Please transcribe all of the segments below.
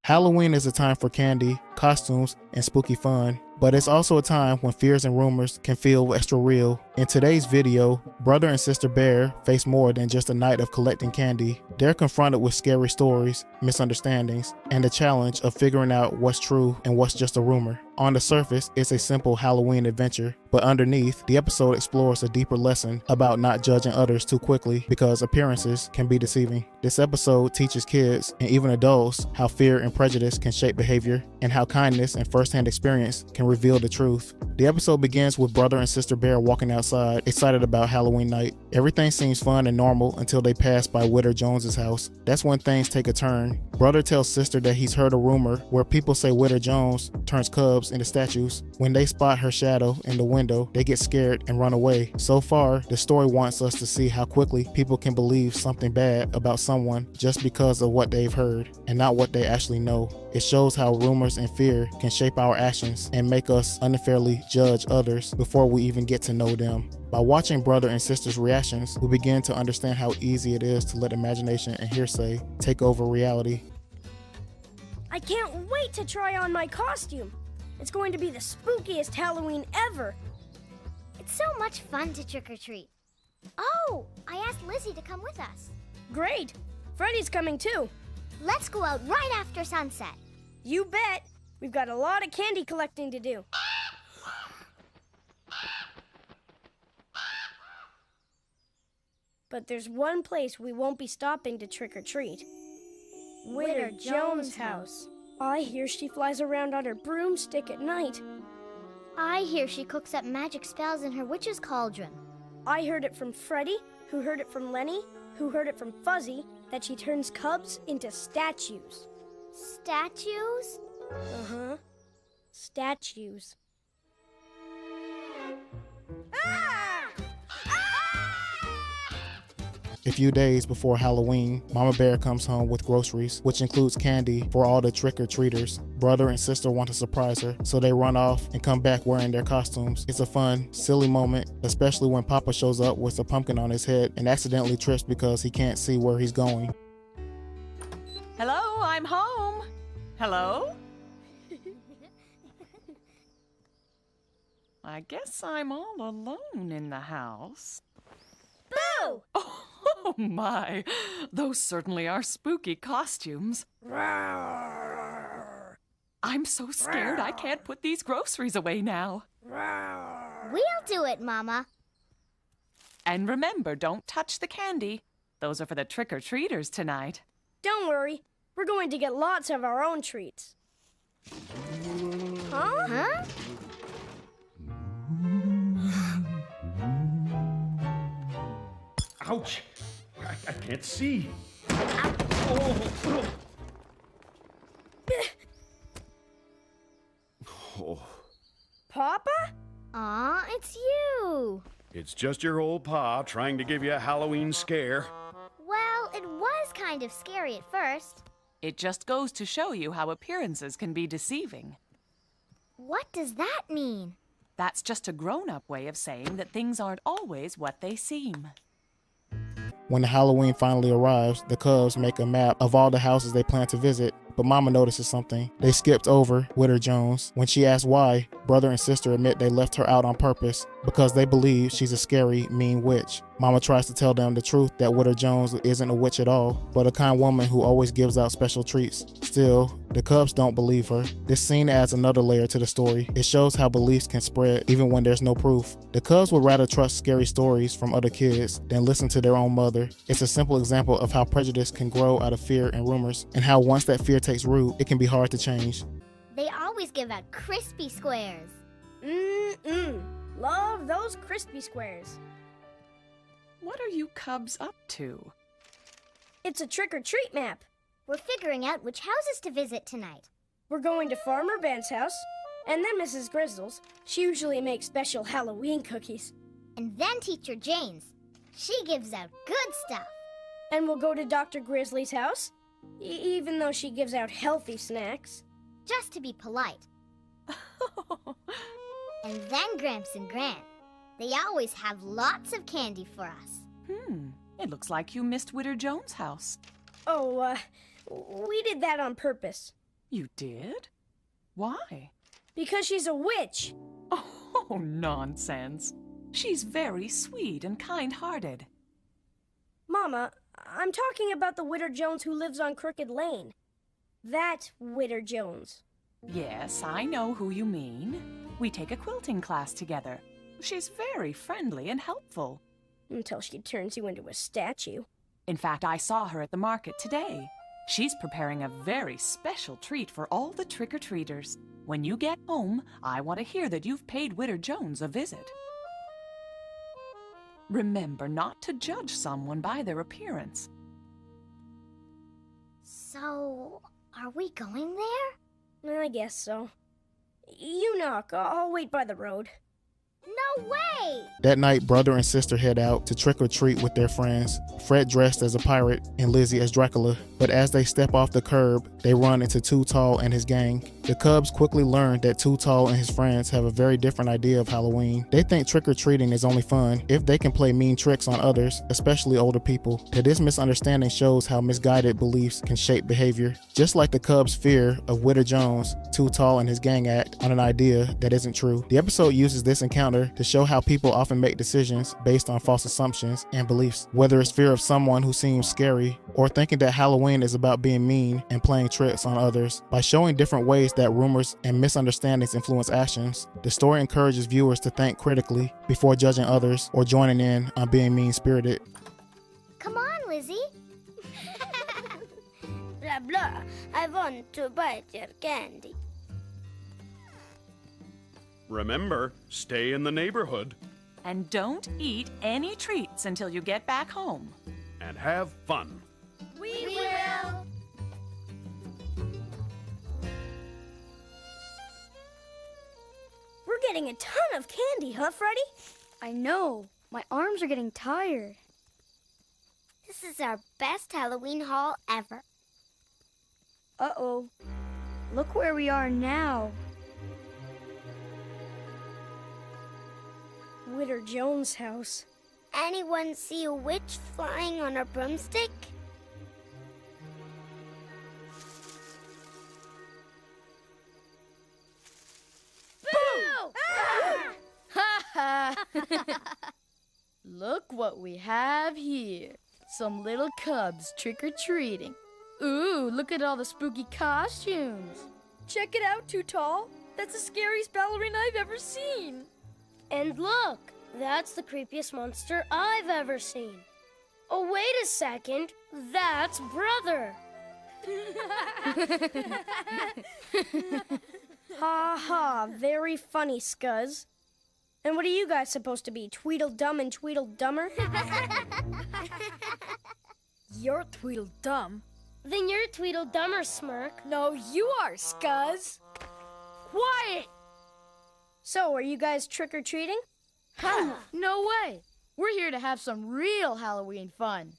Halloween is a time for candy, costumes, and spooky fun, but it's also a time when fears and rumors can feel extra real. In today's video, brother and sister Bear face more than just a night of collecting candy. They're confronted with scary stories, misunderstandings, and the challenge of figuring out what's true and what's just a rumor. On the surface, it's a simple Halloween adventure, but underneath, the episode explores a deeper lesson about not judging others too quickly because appearances can be deceiving. This episode teaches kids and even adults how fear and prejudice can shape behavior and how kindness and first-hand experience can reveal the truth. The episode begins with brother and sister Bear walking outside, excited about Halloween night. Everything seems fun and normal until they pass by Widow Jones's house. That's when things take a turn. Brother tells sister that he's heard a rumor where people say Widow Jones turns cubs into statues. When they spot her shadow in the window, they get scared and run away. So far, the story wants us to see how quickly people can believe something bad about someone just because of what they've heard and not what they actually know. It shows how rumors and fear can shape our actions and make us unfairly judge others before we even get to know them. By watching brother and sister's reactions, we begin to understand how easy it is to let imagination and hearsay take over reality. I can't wait to try on my costume. It's going to be the spookiest Halloween ever. It's so much fun to trick-or-treat. Oh, I asked Lizzie to come with us. Great. Freddy's coming too. Let's go out right after sunset. You bet. We've got a lot of candy collecting to do. But there's one place we won't be stopping to trick-or-treat. Widow Jones' house. I hear she flies around on her broomstick at night. I hear she cooks up magic spells in her witch's cauldron. I heard it from Freddy, who heard it from Lenny, who heard it from Fuzzy, that she turns cubs into statues. Statues? Uh-huh. Statues. A few days before Halloween, Mama Bear comes home with groceries, which includes candy for all the trick-or-treaters. Brother and sister want to surprise her, so they run off and come back wearing their costumes. It's a fun, silly moment, especially when Papa shows up with a pumpkin on his head and accidentally trips because he can't see where he's going. Hello, I'm home. Hello? I guess I'm all alone in the house. Boo! Oh my, those certainly are spooky costumes. I'm so scared I can't put these groceries away now. We'll do it, Mama. And remember, don't touch the candy. Those are for the trick-or-treaters tonight. Don't worry, we're going to get lots of our own treats. Huh? Ouch! I can't see. Oh. Oh. Papa? Aw, it's you. It's just your old pa trying to give you a Halloween scare. Well, it was kind of scary at first. It just goes to show you how appearances can be deceiving. What does that mean? That's just a grown-up way of saying that things aren't always what they seem. When the Halloween finally arrives, the cubs make a map of all the houses they plan to visit, but Mama notices something. They skipped over Widow Jones. When she asks why, brother and sister admit they left her out on purpose because they believe she's a scary, mean witch. Mama tries to tell them the truth that Widow Jones isn't a witch at all, but a kind woman who always gives out special treats. Still, the cubs don't believe her. This scene adds another layer to the story. It shows how beliefs can spread even when there's no proof. The cubs would rather trust scary stories from other kids than listen to their own mother. It's a simple example of how prejudice can grow out of fear and rumors, and how once that fear takes root, it can be hard to change. They always give out crispy squares. Love those crispy squares. What are you cubs up to? It's a trick-or-treat map. We're figuring out which houses to visit tonight. We're going to Farmer Ben's house, and then Mrs. Grizzle's. She usually makes special Halloween cookies. And then Teacher Jane's. She gives out good stuff. And we'll go to Dr. Grizzly's house, even though she gives out healthy snacks. Just to be polite. And then Gramps and Gran. They always have lots of candy for us. It looks like you missed Widow Jones' house. Oh, we did that on purpose. You did? Why? Because she's a witch. Oh, nonsense. She's very sweet and kind-hearted. Mama, I'm talking about the Witter Jones who lives on Crooked Lane. That Witter Jones. Yes, I know who you mean. We take a quilting class together. She's very friendly and helpful. Until she turns you into a statue. In fact, I saw her at the market today. She's preparing a very special treat for all the trick-or-treaters. When you get home, I want to hear that you've paid Witter Jones a visit. Remember not to judge someone by their appearance. So, are we going there? I guess so. You knock. I'll wait by the road. No way! That night, brother and sister head out to trick or treat with their friends, Fred dressed as a pirate and Lizzie as Dracula. But as they step off the curb, they run into Too Tall and his gang. The Cubs quickly learn that Too Tall and his friends have a very different idea of Halloween. They think trick or treating is only fun if they can play mean tricks on others, especially older people. That this misunderstanding shows how misguided beliefs can shape behavior. Just like the Cubs' fear of Witter Jones, Too Tall and his gang act on an idea that isn't true. The episode uses this encounter to show how people often make decisions based on false assumptions and beliefs, whether it's fear of someone who seems scary or thinking that Halloween is about being mean and playing tricks on others. By showing different ways that rumors and misunderstandings influence actions, the story encourages viewers to think critically before judging others or joining in on being mean-spirited. Come on, Lizzie. Blah, blah. I want to bite your candy. Remember, stay in the neighborhood And don't eat any treats until you get back home. and have fun. We will. We're getting a ton of candy, huh, Freddy? I know. My arms are getting tired. This is our best Halloween haul ever. Uh-oh. Look where we are now. Witter Jones' house. Anyone see a witch flying on a broomstick? Look what we have here. Some little cubs trick-or-treating. Ooh, look at all the spooky costumes. Check it out, Too Tall. That's the scariest ballerina I've ever seen. And look, that's the creepiest monster I've ever seen. Oh, wait a second. That's Brother. Ha ha, very funny, Scuzz. And what are you guys supposed to be, Tweedledum and Tweedledummer? You're Tweedledum. Then you're Tweedledummer, Smirk. No, you are, Scuzz. Quiet! So, are you guys trick-or-treating? Ha! No way. We're here to have some real Halloween fun.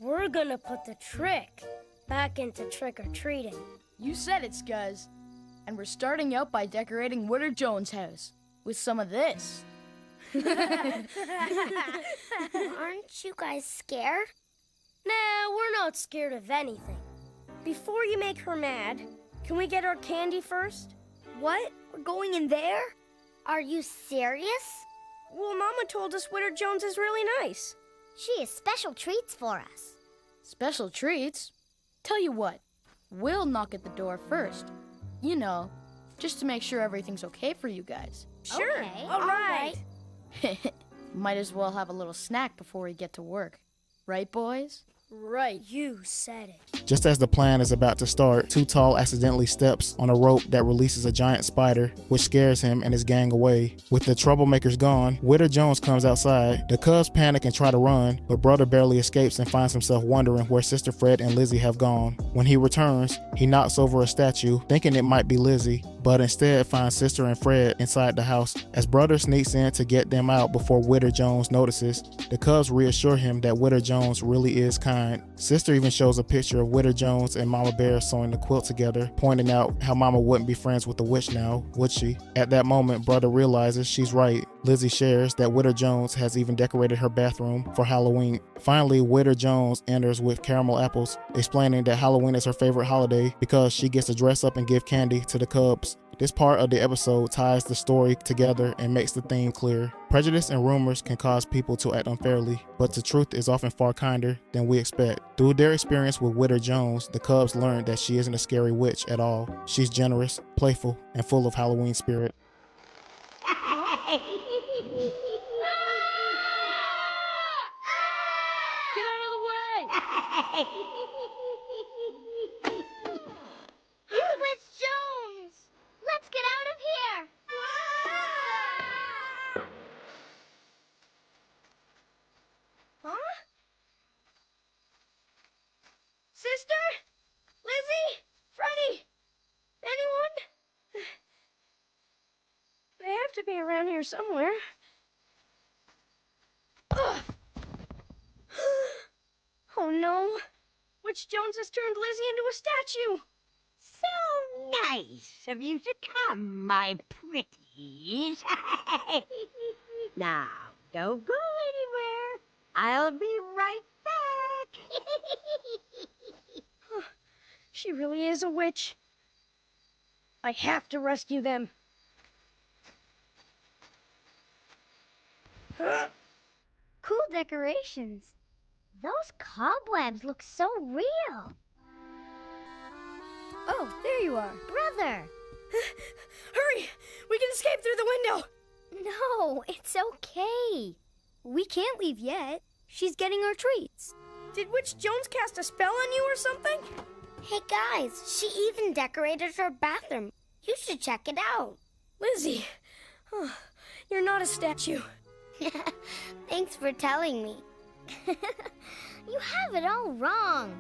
We're gonna put the trick back into trick-or-treating. You said it, Scuzz. And we're starting out by decorating Witter Jones' house with some of this. Aren't you guys scared? Nah, we're not scared of anything. Before you make her mad, can we get our candy first? What? We're going in there? Are you serious? Well, Mama told us Witter Jones is really nice. She has special treats for us. Special treats? Tell you what, we'll knock at the door first. You know, just to make sure everything's okay for you guys. Sure. Okay, All right. Might as well have a little snack before we get to work. Right, boys? Right, you said it. Just as the plan is about to start, Too Tall accidentally steps on a rope that releases a giant spider, which scares him and his gang away. With the troublemakers gone, Witter Jones comes outside. The Cubs panic and try to run, but Brother barely escapes and finds himself wondering where Sister Fred and Lizzie have gone. When he returns, he knocks over a statue, thinking it might be Lizzie, but instead finds Sister and Fred inside the house. As Brother sneaks in to get them out before Witter Jones notices, the Cubs reassure him that Witter Jones really is kind. Sister even shows a picture of Witter Jones and Mama Bear sewing the quilt together, pointing out how Mama wouldn't be friends with the witch now, would she? At that moment, Brother realizes she's right. Lizzie shares that Witter Jones has even decorated her bathroom for Halloween. Finally, Witter Jones enters with caramel apples, explaining that Halloween is her favorite holiday because she gets to dress up and give candy to the cubs. This part of the episode ties the story together and makes the theme clear. Prejudice and rumors can cause people to act unfairly, but the truth is often far kinder than we expect. Through their experience with Witter Jones, the cubs learned that she isn't a scary witch at all. She's generous, playful, and full of Halloween spirit. Get out of the way! Witch Jones! Let's get out of here! Huh? Sister? Lizzie? Freddy? Anyone? They have to be around here somewhere. Ugh. Oh no! Witch Jones has turned Lizzie into a statue! So nice of you to come, my pretties. Now, don't go anywhere. I'll be right back. She really is a witch. I have to rescue them. Cool decorations. Those cobwebs look so real. Oh, there you are. Brother! Hurry! We can escape through the window! No, it's okay. We can't leave yet. She's getting her treats. Did Witch Jones cast a spell on you or something? Hey guys, she even decorated her bathroom. You should check it out. Lizzie, you're not a statue. Thanks for telling me. You have it all wrong.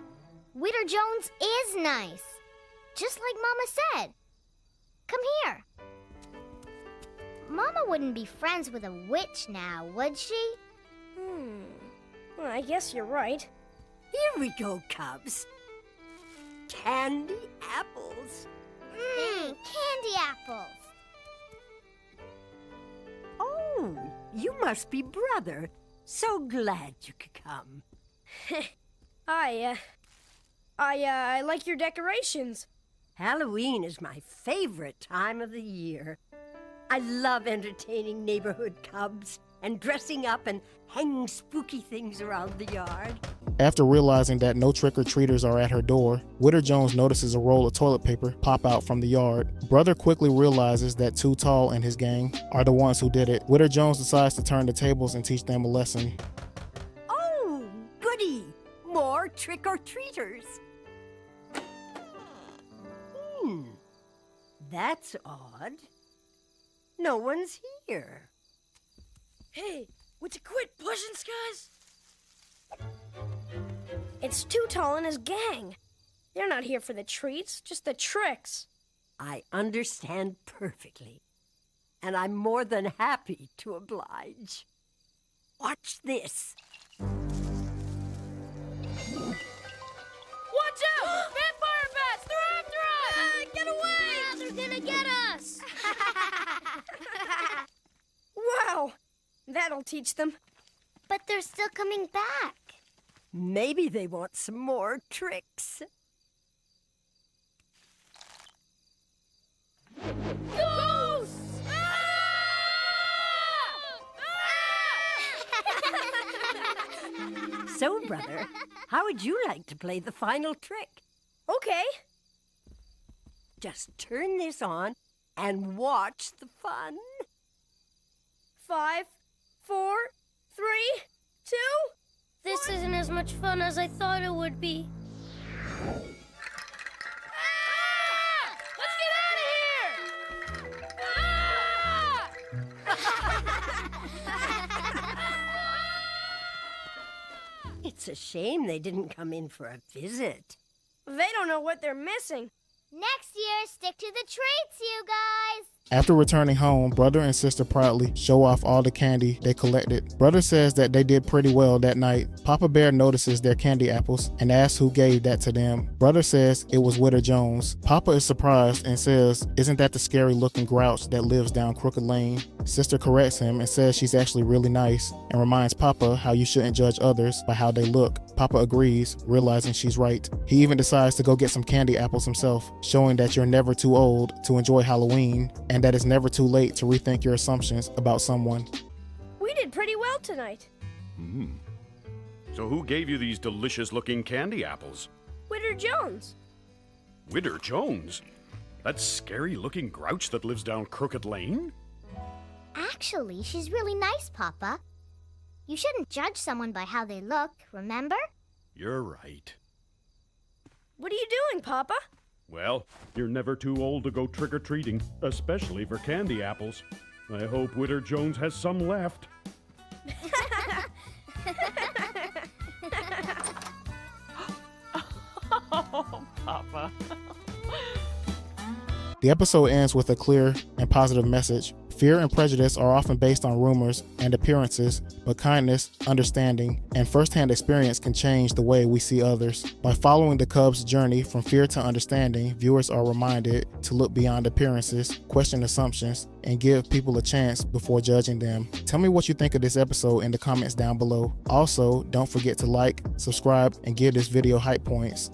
Witter Jones is nice. Just like Mama said. Come here. Mama wouldn't be friends with a witch now, would she? Well, I guess you're right. Here we go, cubs. Candy apples. Candy apples. Oh, you must be brother. So glad you could come. I like your decorations. Halloween is my favorite time of the year. I love entertaining neighborhood cubs and dressing up and hanging spooky things around the yard. After realizing that no trick-or-treaters are at her door, Witter Jones notices a roll of toilet paper pop out from the yard. Brother quickly realizes that Too Tall and his gang are the ones who did it. Witter Jones decides to turn the tables and teach them a lesson. Oh, goody! More trick-or-treaters. That's odd. No one's here. Hey, would you quit pushing, Skies? It's Too Tall and his gang. They're not here for the treats, just the tricks. I understand perfectly, and I'm more than happy to oblige. Watch this. Watch out! Vampire bats! They're after us! Get away! They're gonna get us! Wow, that'll teach them. But they're still coming back. Maybe they want some more tricks. Ghosts! So, brother, how would you like to play the final trick? Okay. Just turn this on and watch the fun. 5, 4, 3, 2. This isn't as much fun as I thought it would be. Let's get out of here! It's a shame they didn't come in for a visit. They don't know what they're missing. Next year, stick to the treats, you guys. After returning home, brother and sister proudly show off all the candy they collected. Brother says that they did pretty well that night. Papa Bear notices their candy apples and asks who gave that to them. Brother says it was Witter Jones. Papa is surprised and says, "Isn't that the scary looking grouch that lives down Crooked Lane?" Sister corrects him and says she's actually really nice and reminds Papa how you shouldn't judge others by how they look. Papa agrees, realizing she's right. He even decides to go get some candy apples himself, showing that you're never too old to enjoy Halloween and that it's never too late to rethink your assumptions about someone. We did pretty well tonight. So who gave you these delicious-looking candy apples? Witter Jones. Witter Jones? That scary-looking grouch that lives down Crooked Lane? Actually, she's really nice, Papa. You shouldn't judge someone by how they look, remember? You're right. What are you doing, Papa? Well, you're never too old to go trick-or-treating, especially for candy apples. I hope Witter Jones has some left. Oh, Papa. The episode ends with a clear and positive message. Fear and prejudice are often based on rumors and appearances, but kindness, understanding, and first-hand experience can change the way we see others. By following the cubs' journey from fear to understanding, viewers are reminded to look beyond appearances, question assumptions, and give people a chance before judging them. Tell me what you think of this episode in the comments down below. Also, don't forget to like, subscribe, and give this video hype points.